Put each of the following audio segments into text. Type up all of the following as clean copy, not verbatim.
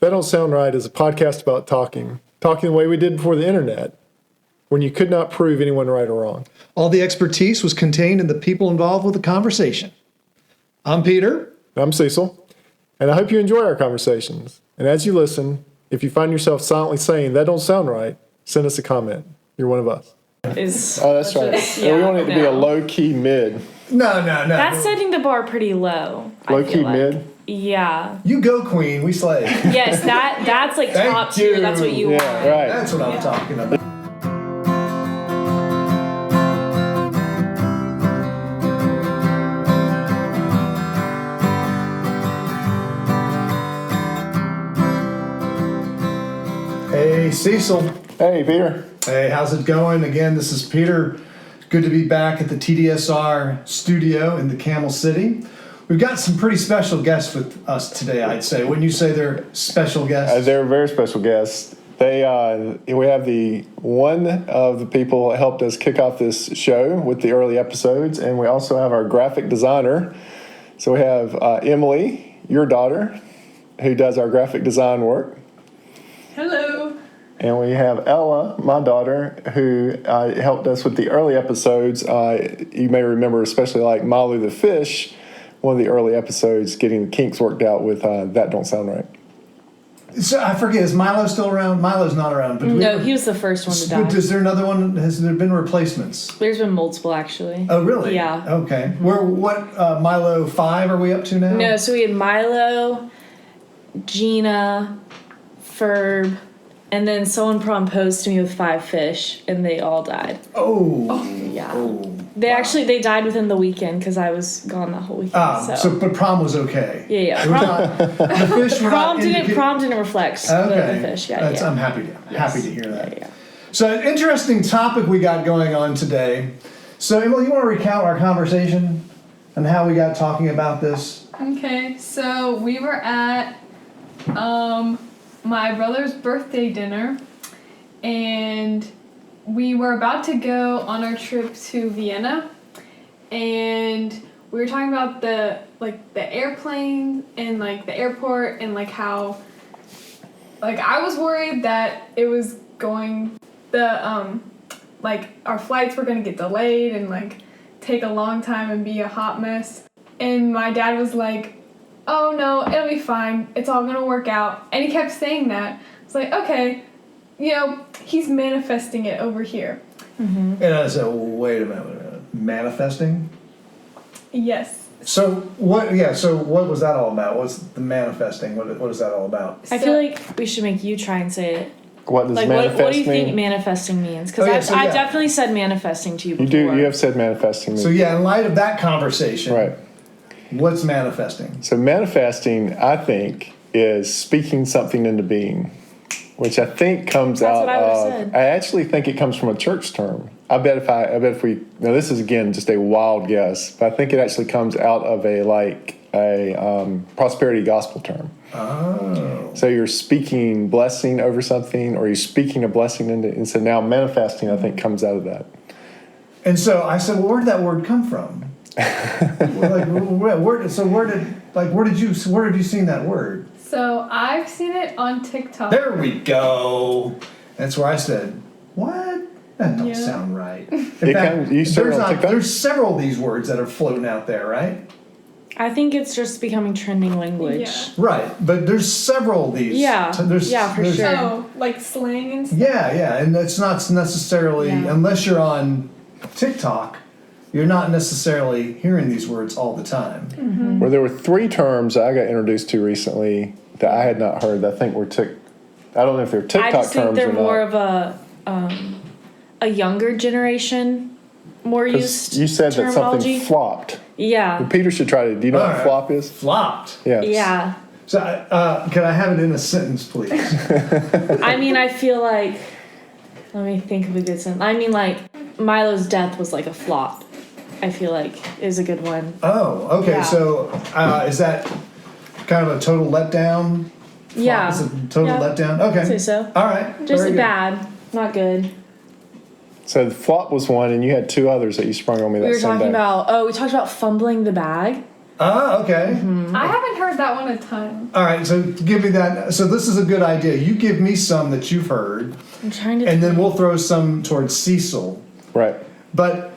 That Don't Sound Right is a podcast about talking the way we did before the internet, when you could not prove anyone right or wrong. All the expertise was contained in the people involved with the conversation. I'm Peter. I'm Cecil, and I hope you enjoy our conversations. And as you listen, if you find yourself silently saying, that don't sound right, send us a comment. You're one of us. That's right. We want it to be a low-key mid. No. That's setting the bar pretty low. Low-key mid? Yeah. You go, Queen. We slay. Yes, that's like top tier. That's what you want. Right. That's what I'm talking about. Hey, Cecil. Hey, Peter. Hey, how's it going? Again, this is Peter. Good to be back at the TDSR studio in the Camel City. We've got some pretty special guests with us today, I'd say. Wouldn't you say they're special guests? They're very special guests. We have one of the people that helped us kick off this show with the early episodes, and we also have our graphic designer. So we have Emily, your daughter, who does our graphic design work. Hello. And we have Ella, my daughter, who helped us with the early episodes. You may remember, especially like Milo the fish, one of the early episodes, getting the kinks worked out with That Don't Sound Right. So I forget, is Milo still around? Milo's not around. But No, he was the first one to die. Is there another one? Has there been replacements? There's been multiple, actually. Oh, really? Yeah. Okay. What Milo 5 are we up to now? No, so we had Milo, Gina, Ferb, and then someone proposed to me with 5 fish, and they all died. Oh. Yeah. Oh. They died within the weekend because I was gone that whole weekend. But prom was okay. Yeah. The fish were Prom didn't reflect the fish. Yeah. I'm happy to hear that. Yeah. So, an interesting topic we got going on today. So, Emily, you want to recount our conversation and how we got talking about this? Okay, so we were at my brother's birthday dinner, and we were about to go on our trip to Vienna, and we were talking about the airplane and like the airport and like how I was worried that it was going our flights were going to get delayed and like take a long time and be a hot mess. And my dad was like, oh no, it'll be fine, it's all going to work out. And he kept saying that. I was like, okay, he's manifesting it over here. Mm-hmm. And I said, wait a minute, manifesting? Yes. So what was that all about? What's the manifesting? What is that all about? I feel like we should make you try and say it. What does manifest mean? What do you think manifesting means? Because I definitely said manifesting to you before. You have said manifesting. So yeah, in light of that conversation, right. What's manifesting? So manifesting, I think, is speaking something into being, which I think comes out of. I actually think it comes from a church term. I bet if we now this is again just a wild guess, but I think it actually comes out of a prosperity gospel term. Oh. So you're speaking blessing over something, or you're speaking a blessing into, and so now manifesting, I think, comes out of that. And so I said, well, where did that word come from? Where did you seen that word? So I've seen it on TikTok. There we go. That's where I said, what? That don't sound right. There's several of these words that are floating out there, right? I think it's just becoming trending language. Yeah. Right, but there's several of these. Yeah, for sure. So, like slang and stuff? Yeah, and it's not necessarily, unless you're on TikTok, you're not necessarily hearing these words all the time. Mm-hmm. Well, there were 3 terms I got introduced to recently that I had not heard that I think were I don't know if they're TikTok terms or not. I just think they're more of a younger generation, more used you said that something flopped. Yeah. Well, Peter should try to. Do you know what flop is? Flopped. Yes. Yeah. So, can I have it in a sentence, please? I mean, I feel like. Let me think of a good sentence. I mean, like Milo's death was like a flop. I feel like is a good one. Oh, okay. Yeah. So, is that kind of a total letdown? Yeah. It's a total letdown? Okay. I'd say so. All right. Just bad. Not good. So the flop was one, and you had 2 others that you sprung on me that same day. We talked about fumbling the bag. Ah, okay. I haven't heard that one a ton. All right, so give me that. So this is a good idea. You give me some that you've heard, I'm trying to. and then we'll throw some towards Cecil. Right. But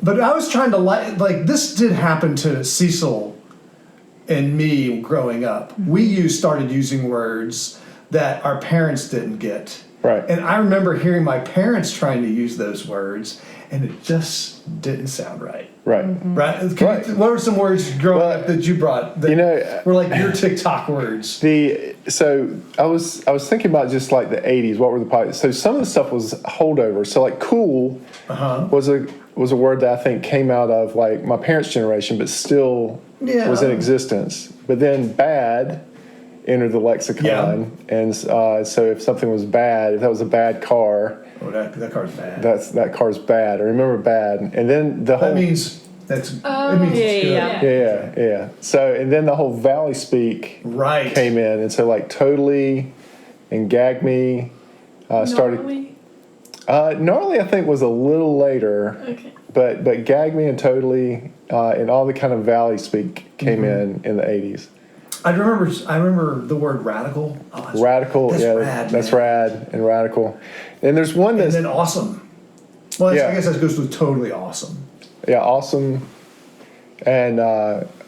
I was trying to like this did happen to Cecil and me growing up. We started using words that our parents didn't get. Right. And I remember hearing my parents trying to use those words, and it just didn't sound right. Right. Right? Right. What were some words growing up that you brought that were like your TikTok words? So I was thinking about just like the 80s. What were the so some of the stuff was holdover. So like cool was a word that I think came out of like my parents' generation, but still was in existence. But then bad entered the lexicon, and so if something was bad, if that was a bad car, that car's bad. That car's bad. I remember bad, and then the whole it means it's good. Yeah. So and then the whole valley speak came in, and so like totally and gag me started. Gnarly I think was a little later. Okay. But gag me and totally and all the kind of valley speak came in the 80s. I remember the word radical. Oh, radical, that's rad and radical. And there's one that's... And then awesome. Well, I guess that goes with totally awesome. Yeah, awesome. And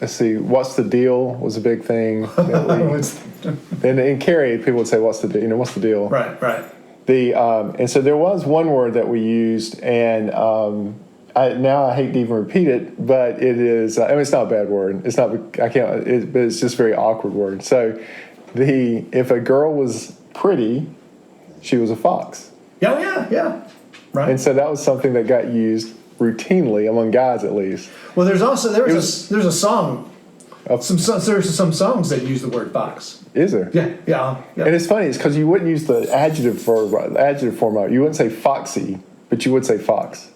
let's see, what's the deal was a big thing. And in Cary, people would say, what's the deal? What's the deal? Right. And so there was one word that we used, and now I hate to even repeat it, but it is. I mean, it's not a bad word. It's not. I can't. But it's just a very awkward word. So, if a girl was pretty, she was a fox. Yeah. Right. And so that was something that got used routinely among guys, at least. Well, there's a song. There's some songs that use the word fox. Is there? Yeah. And it's funny. It's because you wouldn't use the adjective form out. You wouldn't say foxy, but you would say fox.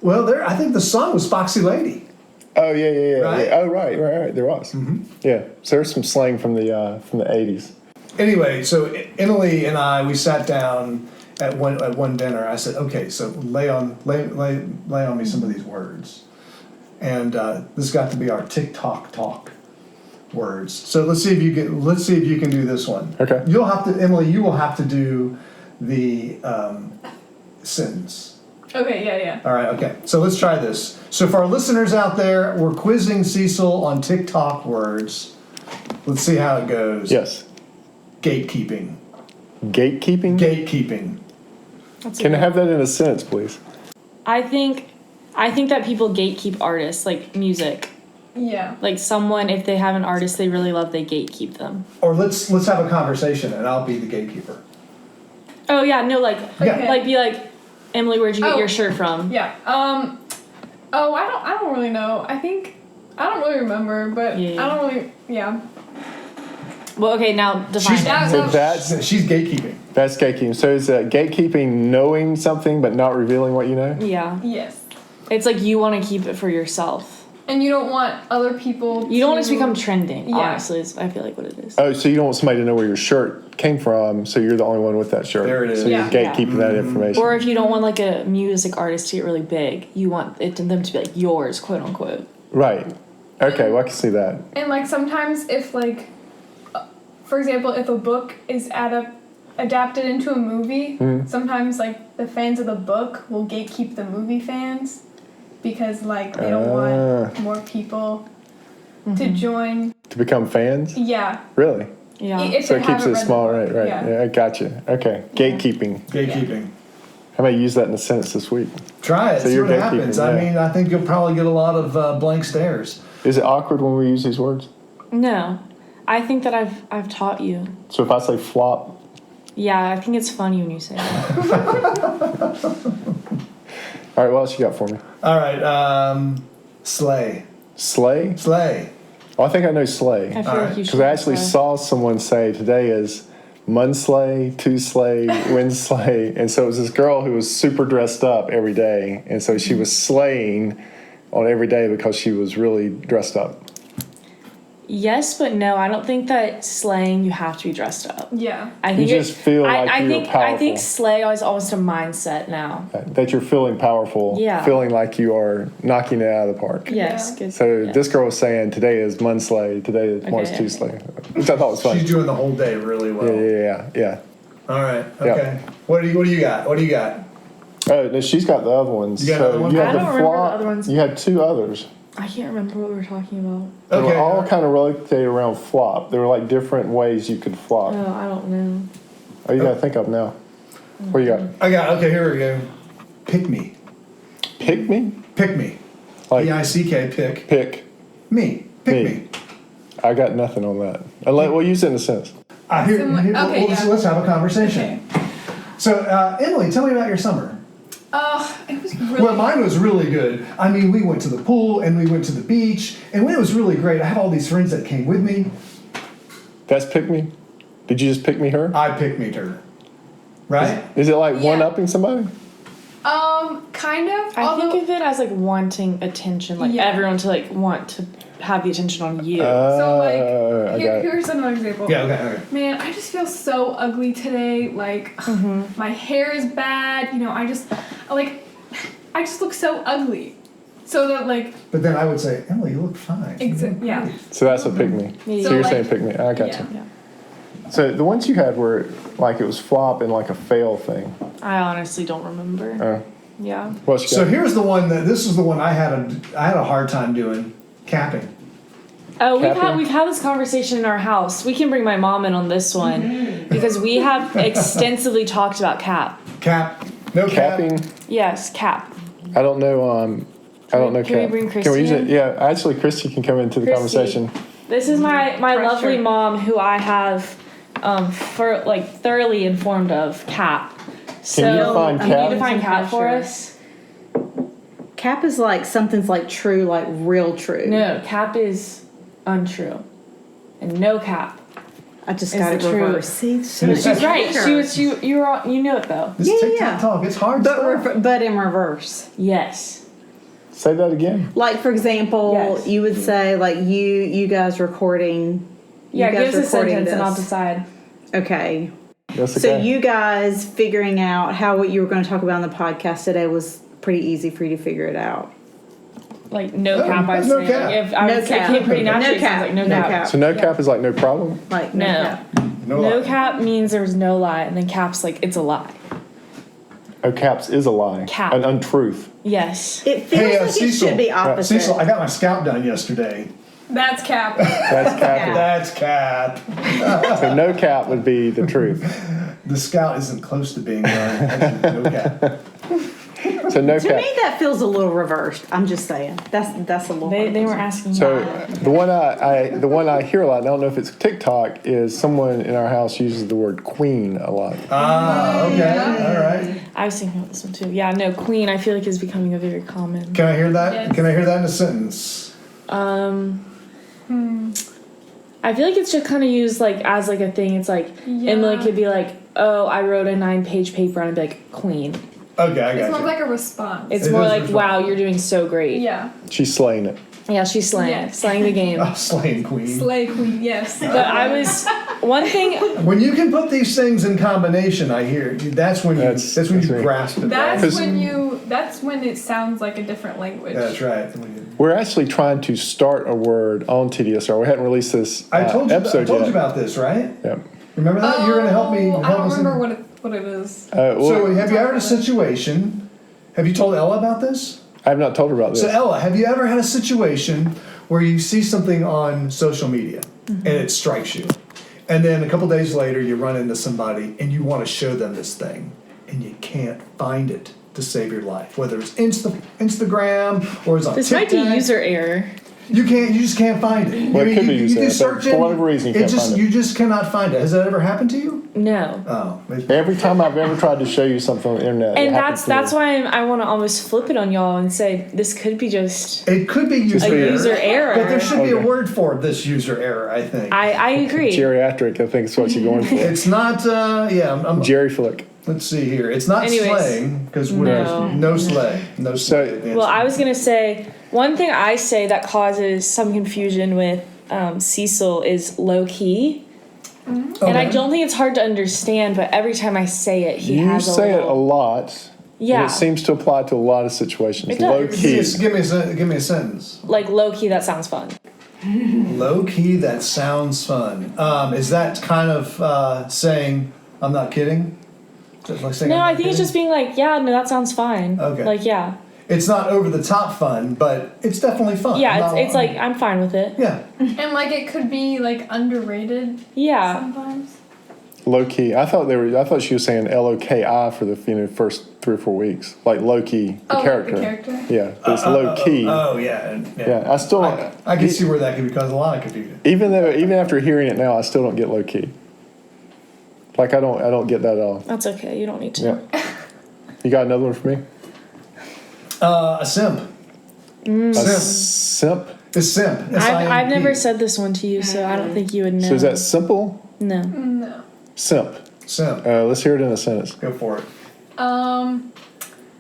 Well, I think the song was Foxy Lady. Oh yeah. Right? Oh right. There was. Mm-hmm. Yeah. So there's some slang from the 80s. Anyway, so Emily and I, we sat down at one dinner. I said, okay, so lay on me some of these words, and this got to be our TikTok talk words. So let's see if you can do this one. Okay. Emily, you will have to do the sentence. Okay, yeah. All right, okay. So let's try this. So for our listeners out there, we're quizzing Cecil on TikTok words. Let's see how it goes. Yes. Gatekeeping. Gatekeeping? Can I have that in a sentence, please? I think that people gatekeep artists, like music. Yeah. Like someone, if they have an artist they really love, they gatekeep them. Or let's have a conversation, and I'll be the gatekeeper. Oh yeah, no, like be like, Emily, where'd you get your shirt from? Yeah. I don't really know. I don't really remember, but I don't really. Yeah. Well, okay, now define that. So she's gatekeeping. That's gatekeeping. So is gatekeeping knowing something but not revealing what you know? Yeah. Yes. It's like you want to keep it for yourself. And you don't want other people You don't want it to become trending, Yeah. honestly, I feel like what it is. Oh, so you don't want somebody to know where your shirt came from, so you're the only one with that shirt. There it is. So you're gatekeeping that information. Or if you don't want like a music artist to get really big, you want them to be like yours, quote unquote. Right. Okay, well I can see that. And like sometimes if like, for example, if a book is adapted into a movie, sometimes like the fans of the book will gatekeep the movie fans because like they don't want more people to join. To become fans? Yeah. Really? Yeah. So it keeps it small, right? Yeah, I gotcha. Okay, gatekeeping. Gatekeeping. How about use that in a sentence this week? Try it, So see you're what happens. gatekeeping, I yeah. mean, I think you'll probably get a lot of blank stares. Is it awkward when we use these words? No. I think that I've taught you. So if I say flop? Yeah, I think it's funny when you say that. All right, what else you got for me? All right, slay. Slay? Slay. Well, I think I know slay. I feel like you should. Because I actually saw someone say today is Munslay, Tuesday, Wednesday. And so it was this girl who was super dressed up every day. And so she was slaying on every day because she was really dressed up. Yes, but no. I don't think that slang you have to be dressed up. Yeah. I think You just feel like you're powerful. I think slay is almost a mindset now. That you're feeling powerful. Yeah. Feeling like you are knocking it out of the park. Yes. Yeah. Good. So yes. this girl was saying today is Mun Slay, today is tomorrow's Okay, Tuesday, which I thought was funny. She's doing the whole day really well. Yeah. All right. Okay. What do you got? Oh, no, she's got the other ones. You got another one? You had I the don't remember the flop. other ones. You had 2 others. I can't remember what we were talking about. They were Okay. all kind of rotated around flop. There were like different ways you could flop. Oh, I don't know. Oh, you gotta think of now. What you got? Okay, here we go. Pick me. Pick me? Pick me. Like P-I-C-K, pick. pick Me. Pick me. I got nothing on that. We'll use it in a sentence. Let's have a conversation. Okay. So, Emily, tell me about your summer. It was really. Well, mine was really good. I mean, we went to the pool and we went to the beach, and it was really great. I have all these friends that came with me. That's pick me? Did you just pick me her? I pick me her. Right? Is it like Yeah. one-upping somebody? Kind of. I think of it as like wanting attention, like Yeah. everyone to like want to have the attention on you. So I like, got it. here's another example. Yeah, okay. Man, I just feel so ugly today. Like, my hair is bad. You know, I just look so ugly. So that like, But then I would say, Emily, you look fine. yeah. So that's a pick me. Yeah. So So, you're like- saying pick me. I got Yeah. you. So the ones you had were like it was flop and like a fail thing. I honestly don't remember. Yeah. What you So got? here's the one this is the one I had a hard time doing, capping. Oh, Capping? we've had this conversation in our house. We can bring my mom in on this one because we have extensively talked about cap. Cap. No cap. Capping. Yes, cap. I don't know. I don't know. Can we cap. bring Can we use Christy it? in? Yeah, actually, Christy can come into the Christy. conversation. This is my Pressure. lovely mom who I have for like thoroughly informed of cap. So Can you define you cap? need to define cap for Pressure. us. Cap is like something's like true, like real true. No, cap is untrue, and no cap. I just Is got it the truth. reversed. See, She's Right? You know it though. This Yeah, TikTok yeah. talk, it's hard but stuff. but in reverse. Yes. Say that again. Like for example, Yes. you would say like you guys recording. Yeah, you guys give us a recording sentence and I'll this. decide. Okay. That's So okay. you guys figuring out how what you were going to talk about on the podcast today was pretty easy for you to figure it out. Like no No, cap. I'd there's no say. cap. Like, if I No would say cap. it came pretty No naturally. It sounds cap. like no No cap. cap. So no cap is like no problem. Like No. cap. No No lie. cap means there's no lie, and then cap's like it's a lie. Oh, caps is a lie. Cap. An untruth. Yes. It feels Hey, like it Cecil. should be opposite. Cecil, I got my scalp done yesterday. That's cap. That's capping. That's cap. So no cap would be the truth. The scalp isn't close to being done. Actually, no cap. So no To cap. me, that feels a little reversed. I'm just saying. That's a little. They were asking. So that. the one I hear a lot, and I don't know if it's TikTok, is someone in our house uses the word queen a lot. Okay. All right. I was thinking about this one too. Yeah, no, queen. I feel like is becoming a very common. Can I hear that? Yes. Can I hear that in a sentence? I feel like it's just kind of used like as like a thing. It's like Yeah. Emily could be like, "Oh, I wrote a 9-page paper," and I'd be like, "Queen." Okay, I It's got more you. like a response. It's It more is like, responsible. "Wow, you're doing so great." Yeah. She's slaying it. Yeah, she's slaying, Yeah. slaying the game. Oh, slaying queen. Slay queen, yes. But I was one thing. When you can put these things in combination, I hear that's when That's you right. grasp it. That's Because- that's when it sounds like a different language. That's right. We're actually trying to start a word on TDSR. We hadn't released this I told you episode you yet. about this, right? Yeah. Remember that? You're going to help me. I don't us in- remember what it is. Well, So, have you ever had a situation? Have you told Ella about this? I have not told her about this. So, Ella, have you ever had a situation where you see something on social media and it strikes you, and then a couple days later you run into somebody and you want to show them this thing, and you can't find it to save your life, whether it's Instagram or it's on This TikTok. might be user error. You just can't find it. Well, it could be you user can error, search but for whatever reason, you can't find it. You just cannot find it. Has that ever happened to you? No. Oh, Every time I've ever tried to show you something on the internet, And it happens that's to me. why I want to almost flip it on y'all and say this could be just it could be user A error. user error. But there should be a Okay. word for this user error, I think. I agree. Geriatric, I think is what you're going for. It's not, I'm Jerry Flick. let's see here. It's not Anyways. slaying, because No. no slay. No slay. So- Well, I was gonna say one thing I say that causes some confusion with Cecil is low key. Okay. And I don't think it's hard to understand, but every time I say it, he You has say it a lot. Yeah. And it seems to apply to a lot of situations. It does. Low key. Give me a sentence. Like, low key, that sounds fun. Low key, that sounds fun. Is that kind of saying I'm not kidding? Just like saying No, I'm not I think it's kidding? just being like, yeah, no, that sounds fine. Okay. Like, yeah. It's not over the top fun, but it's definitely fun. Yeah, it's like, I'm fine with it. Yeah. And like it could be like underrated Yeah. sometimes. Low key. I thought she was saying LOKI for the first 3 or 4 weeks. Like low key, the character. Like the character? Yeah, but it's low key. Oh, yeah. Yeah, I still don't. I can see where that could cause a lot of confusion. Even after hearing it now, I still don't get low key. Like I don't get that at all. That's okay. You don't need to. Yeah. You got another one for me? A simp. A Simp. simp. It's simp. I've never SIMP. said this one to you, so I don't think you would know. So is that simple? No. No. Simp. Simp. Let's hear it in a sentence. Go for it. Um,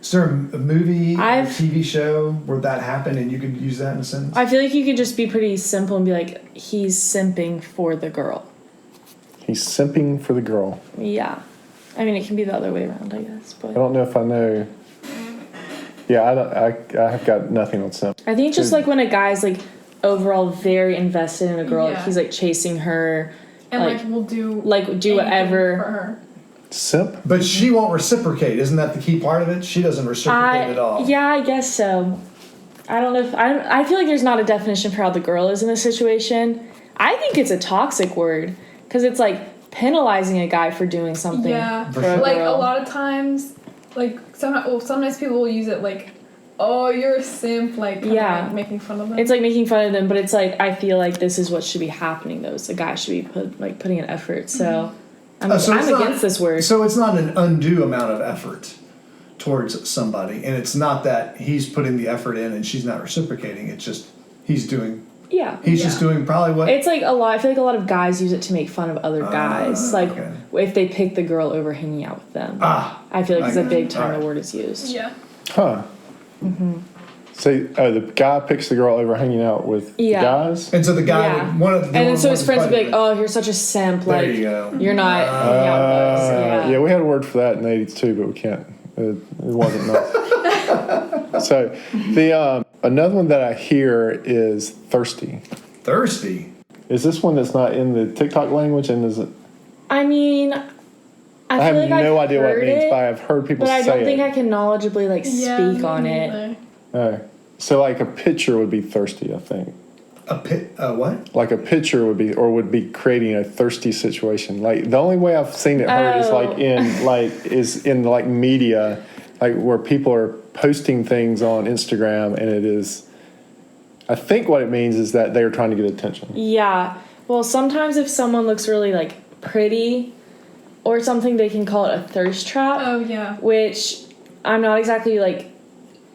Is there a movie or I've- TV show where that happened and you could use that in a sentence? I feel like you could just be pretty simple and be like, he's simping for the girl. He's simping for the girl. Yeah. I mean, it can be the other way around, I guess. But I don't know if I know. Yeah, I have got nothing on simp. I think it's just like when a guy's like overall very invested in a girl, like Yeah. he's like chasing her, and like we'll do do anything whatever. for her. Simp? But she won't reciprocate. Isn't that the key part of it? She doesn't reciprocate at all. Yeah, I guess so. I don't know if I feel like there's not a definition for how the girl is in this situation. I think it's a toxic word because it's like penalizing a guy for doing something. Yeah, for a like girl. a lot of times, like sometimes people will use it like, "Oh, you're a simp," like kinda Yeah. like making fun of them. It's like making fun of them, but it's like I feel like this is what should be happening. Though, so a guy should be putting an effort. So I'm So it's not- against this word. So it's not an undue amount of effort towards somebody, and it's not that he's putting the effort in and she's not reciprocating. It's just he's doing. Yeah. He's just doing probably what. It's like a lot. I feel like a lot of guys use it to make fun of other guys. Like okay. if they pick the girl over hanging out with them. I feel like it's a big time the word is used. yeah. Huh. So the guy picks the girl over hanging out with the guys? And so the guy, Yeah. would, one of the And then so his friends would be like, "Oh, "Oh, you're such a simp. there Like you go." you're not hanging out with us." Yeah. Yeah, we had a word for that in the 80s too, but we can't. It wasn't enough. So the another one that I hear is thirsty. Thirsty. Is this one that's not in the TikTok language? And is it? I mean, I have feel like no I've idea what it heard means, it, but I've heard people but I say don't think it. I can knowledgeably like Yeah, speak on me it. neither. Oh. So like a picture would be thirsty, I think. A what? Like a picture would be creating a thirsty situation. Like the only way I've seen it heard is in media, like where people are posting things on Instagram, and it is. I think what it means is that they are trying to get attention. Yeah. Well, sometimes if someone looks really like pretty or something, they can call it a thirst trap. Oh yeah. Which I'm not exactly like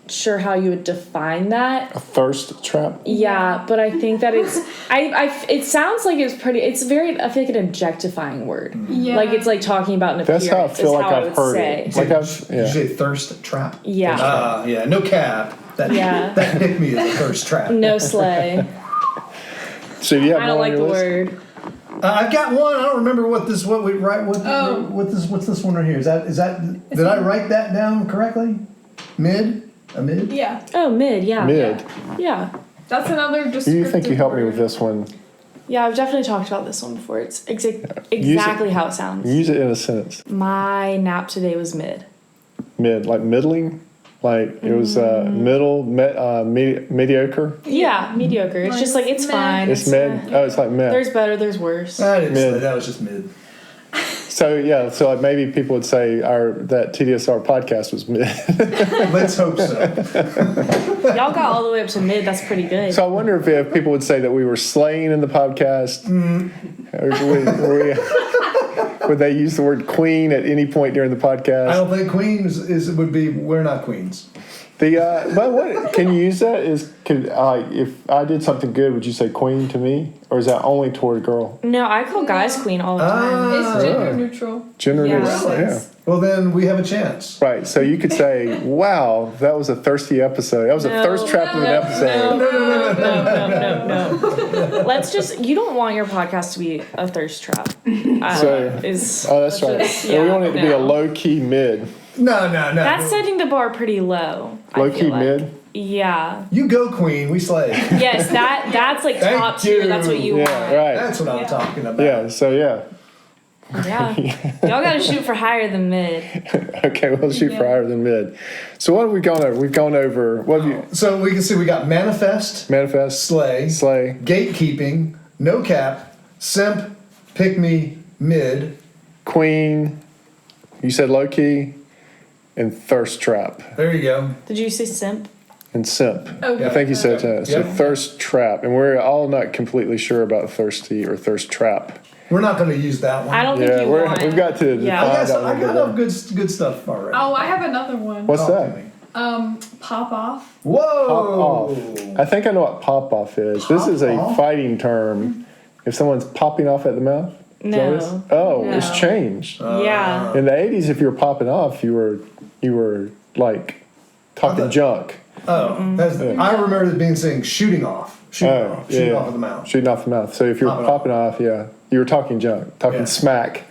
sure how you would define that. A thirst trap. Yeah, but I think that it's it sounds like it's pretty. It's very. I feel like an objectifying word. Yeah. Like it's like talking about an appearance. That's how I feel is like how I I've would heard say. it. Like Did you say thirst trap? Yeah. Yeah. No cap. That Yeah. that hit me as a thirst trap. No sleigh. So do you have I don't more like on the your list? word. I've got one. I don't remember what's this one right here? Is that did I write that down correctly? A mid? Yeah. Oh, mid. Yeah. Mid. Yeah. That's another Do descriptive you think you helped me with word. this one? Yeah, I've definitely talked about this one before. It's exactly how it sounds. Use it in a sentence. My nap today was mid. Mid, like middling, like it was mediocre. Yeah, mediocre. It's just like it's Mid. fine. It's mid. Oh, it's like mid. There's better. There's worse. I didn't say Mid. that was just mid. So yeah, so like maybe people would say that TDSR podcast was mid. Let's hope so. Y'all got all the way up to mid. That's pretty good. So I wonder if people would say that we were slaying in the podcast. Or would they use the word queen at any point during the podcast? I don't think queens would be. We're not queens. But what can you use that? If I did something good, would you say queen to me, or is that only toward a girl? No, I call guys queen all the time. It's gender neutral. Gender Yeah. neutral, yeah. Well, then we have a chance. Right. So you could say, "Wow, that was a thirsty episode. That was a thirst trap of an episode." No. Let's just. You don't want your podcast to be a thirst trap. That's right. We want it to be a low key mid. No. That's setting the bar pretty low. Low key mid. Yeah. You go, Queen. We slay. Yes, that's like Thank top tier. you. That's what you Yeah, want. right. That's what I'm talking about. Yeah. So yeah. Yeah. Y'all got to shoot for higher than mid. Okay, we'll shoot for higher than mid. So what have we gone over? We've gone over. What have you? So we can see we got manifest, slay, gatekeeping, no cap, simp, pick me, mid, queen. You said low key, and thirst trap. There you go. Did you say simp? And simp. Okay. I think you said that. So Yep. thirst trap, and we're all not completely sure about thirsty or thirst trap. We're not going to use that one. I don't think Yeah, you want. we've got to Yeah. define that I one. got enough good stuff already. Oh, I have another one. What's Talk to that? me. Pop off. Whoa! Pop off. I think I know what pop off is. This is a Pop-off? fighting term. If someone's popping off at the mouth. Is that what it is? No. Oh, No. it's changed. Yeah. In the 80s, if you were popping off, you were like talking junk. Oh, I remember it being saying shooting off. Shooting off of the mouth. Shooting off the mouth. So if you're popping off, you were talking junk, talking smack,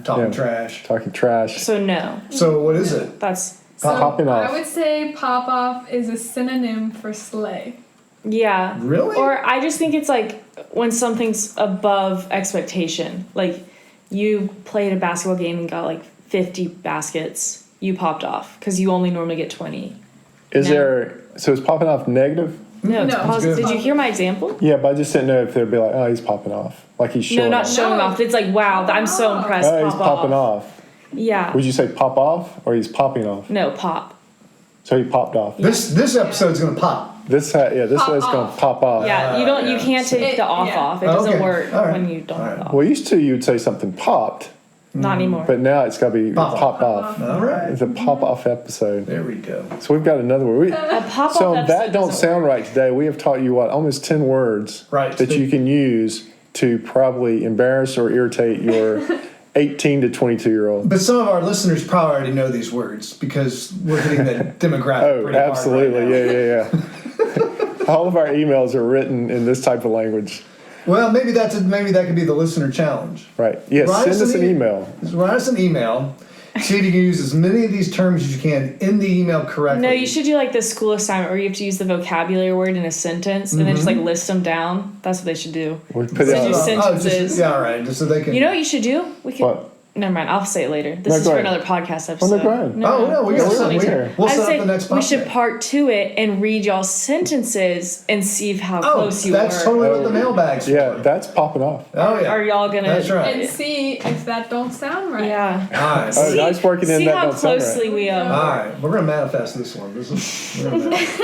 Talking trash. talking trash. So no. So what is it? That's Popping off. I would say pop off is a synonym for slay. yeah. Really? Or I just think it's like when something's above expectation. Like you played a basketball game and got like 50 baskets. You popped off because you only normally get 20. So is popping off negative? No, it's No. positive. Good. Did you hear my example? Yeah, but I just didn't know if they'd be like, oh, he's popping off. Like he's showing No, not off. showing off. It's like, wow, I'm so impressed. Oh, he's popping off. Yeah. Would you say pop off or he's popping off? No, pop. So he popped off. This episode's gonna pop. This Pop is going to off. pop off. Yeah, you can't take the off Yeah. off. It doesn't Okay. work All right. when you don't have the off. Well, used to you would say something popped, Not anymore. but now it's got to be Pop popped off. All right. It's a pop off episode. There we go. So we've got another word. A pop off. So that don't sound right today. We have taught you almost 10 words Right. that you can use to probably embarrass or irritate your 18 to 22-year-old. But some of our listeners probably already know these words because we're hitting the demographic. Oh, pretty hard absolutely. right now. Yeah. All of our emails are written in this type of language. Well, maybe that could be the listener challenge. Right. Yes, Write send us an email. Write us an email. See if you can use as many of these terms as you can in the email correctly. No, you should do like the school assignment where you have to use the vocabulary word in a sentence and then just like list them down. That's what they should do. We put So it just on. sentences. all right. Just so they can. You know what you should do? We could. What? Never mind. I'll say it later. This No, is go for ahead. another podcast episode. Oh, no, go ahead. we got we're something here. here. We'll I'd set say up the next podcast. we should part two it and read y'all's sentences and see how close you that's were. totally what the mailbag's Yeah, for. that's popping off. Oh yeah. Are y'all gonna? That's right. And see if that don't sound right. Yeah. All right. Oh, nice working in See that how don't sound closely right. we All right. We're gonna manifest this one. We're gonna manifest.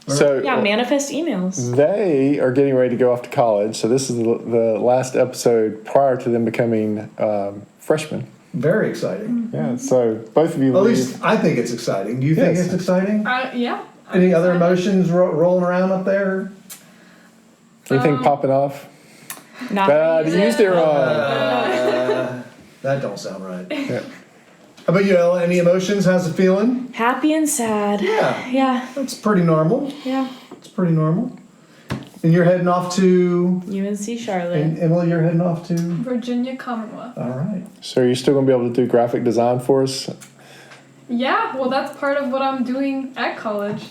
So Yeah, manifest emails. they are getting ready to go off to college. So this is the last episode prior to them becoming freshmen. Very exciting. Yeah. So both of you At leave. least I think it's exciting. Do you think Yes. it's exciting? Yeah. Any other excited. emotions rolling around up there? Anything popping off? Not You used it wrong. That don't sound right. Yeah. How about you, Ella? Any emotions? How's it feeling? happy and sad. Yeah. Yeah. That's pretty normal. Yeah. It's pretty normal. And you're heading off to. UNC Charlotte. And Emily, you're heading off to. Virginia Commonwealth. All right. So are you still going to be able to do graphic design for us? Yeah, well, that's part of what I'm doing at college.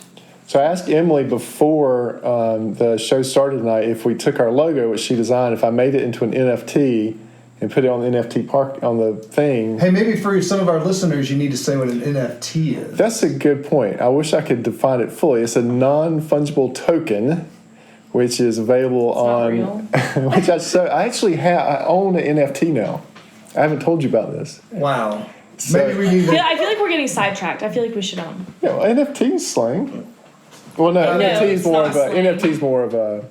So I asked Emily before the show started tonight if we took our logo, which she designed, if I made it into an NFT and put it on the NFT park on the thing. Hey, maybe for some of our listeners, you need to say what an NFT is. That's a good point. I wish I could define it fully. It's a non-fungible token, which is available on. Which I actually have. I own an NFT now. I haven't told you about this. Wow. So- Maybe we need to. I feel like we're getting sidetracked. I feel like we should Yeah, well, NFT is slang. Well, no, NFT is it's more not of a. slang. NFT is more of a.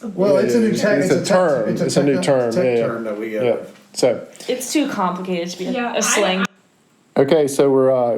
Well, it's a new tech. It's a term. It's a new term. Tech Yeah. term that we got. Yeah. So. It's too complicated to be Yeah, a slang. Okay, so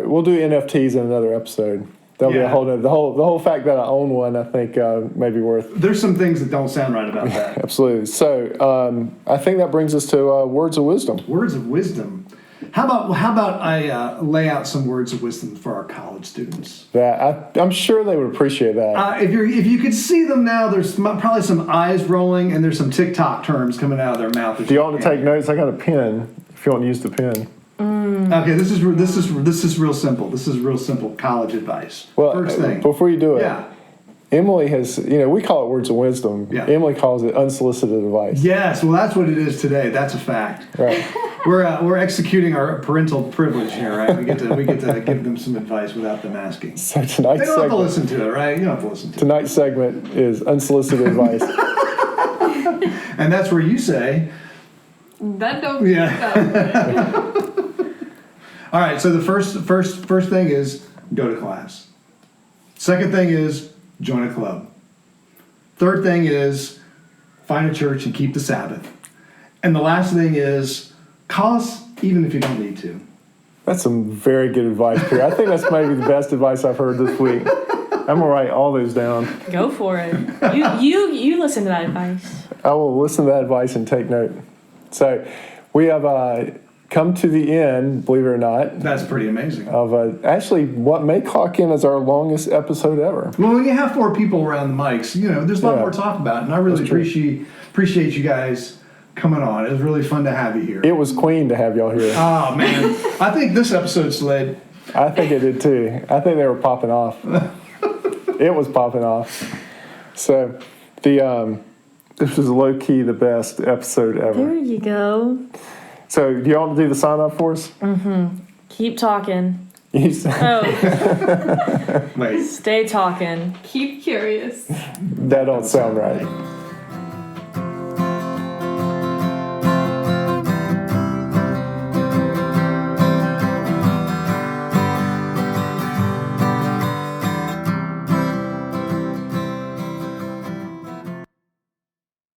we'll do NFTs in another episode. That'll be a whole nother, the whole fact that I own one, I think, may be worth. There's some things that don't sound right about that. Absolutely. So I think that brings us to words of wisdom. Words of wisdom. How about I lay out some words of wisdom for our college students? That I'm sure they would appreciate that. If you could see them now, there's probably some eyes rolling and there's some TikTok terms coming out of their mouth. Do you want to take notes? I got a pen. If you want to use the pen. Okay, this is real simple. This is real simple college advice. Well, first thing before you do it, yeah. Emily has, we call it words of wisdom. Yeah. Emily calls it unsolicited advice. Yes, well, that's what it is today. That's a fact. Right. We're executing our parental privilege here, right? We get to give them some advice without them asking. So They don't have to listen to it, right? You don't have to listen to it. Tonight's segment is unsolicited advice. And that's where you say, That don't. yeah. All right. So the first thing is go to class. Second thing is join a club. Third thing is find a church and keep the Sabbath. And the last thing is call us even if you don't need to. That's some very good advice, Peter. I think that's maybe the best advice I've heard this week. I'm gonna write all those down. Go for it. You listen to that advice. I will listen to that advice and take note. So we have come to the end, believe it or not, That's pretty amazing. of actually what may clock in as our longest episode ever. Well, when you have 4 people around the mics, there's a lot more to talk about, and I really That's true. appreciate you guys coming on. It was really fun to have you here. It was Queen to have y'all here. Oh man, I think this episode slid. I think it did too. I think they were popping off. It was popping off. So this was low key the best episode ever. There you go. So do y'all want to do the sign off for us? Keep talking. You said- Oh, Wait. stay talking. Keep curious. that don't sound right.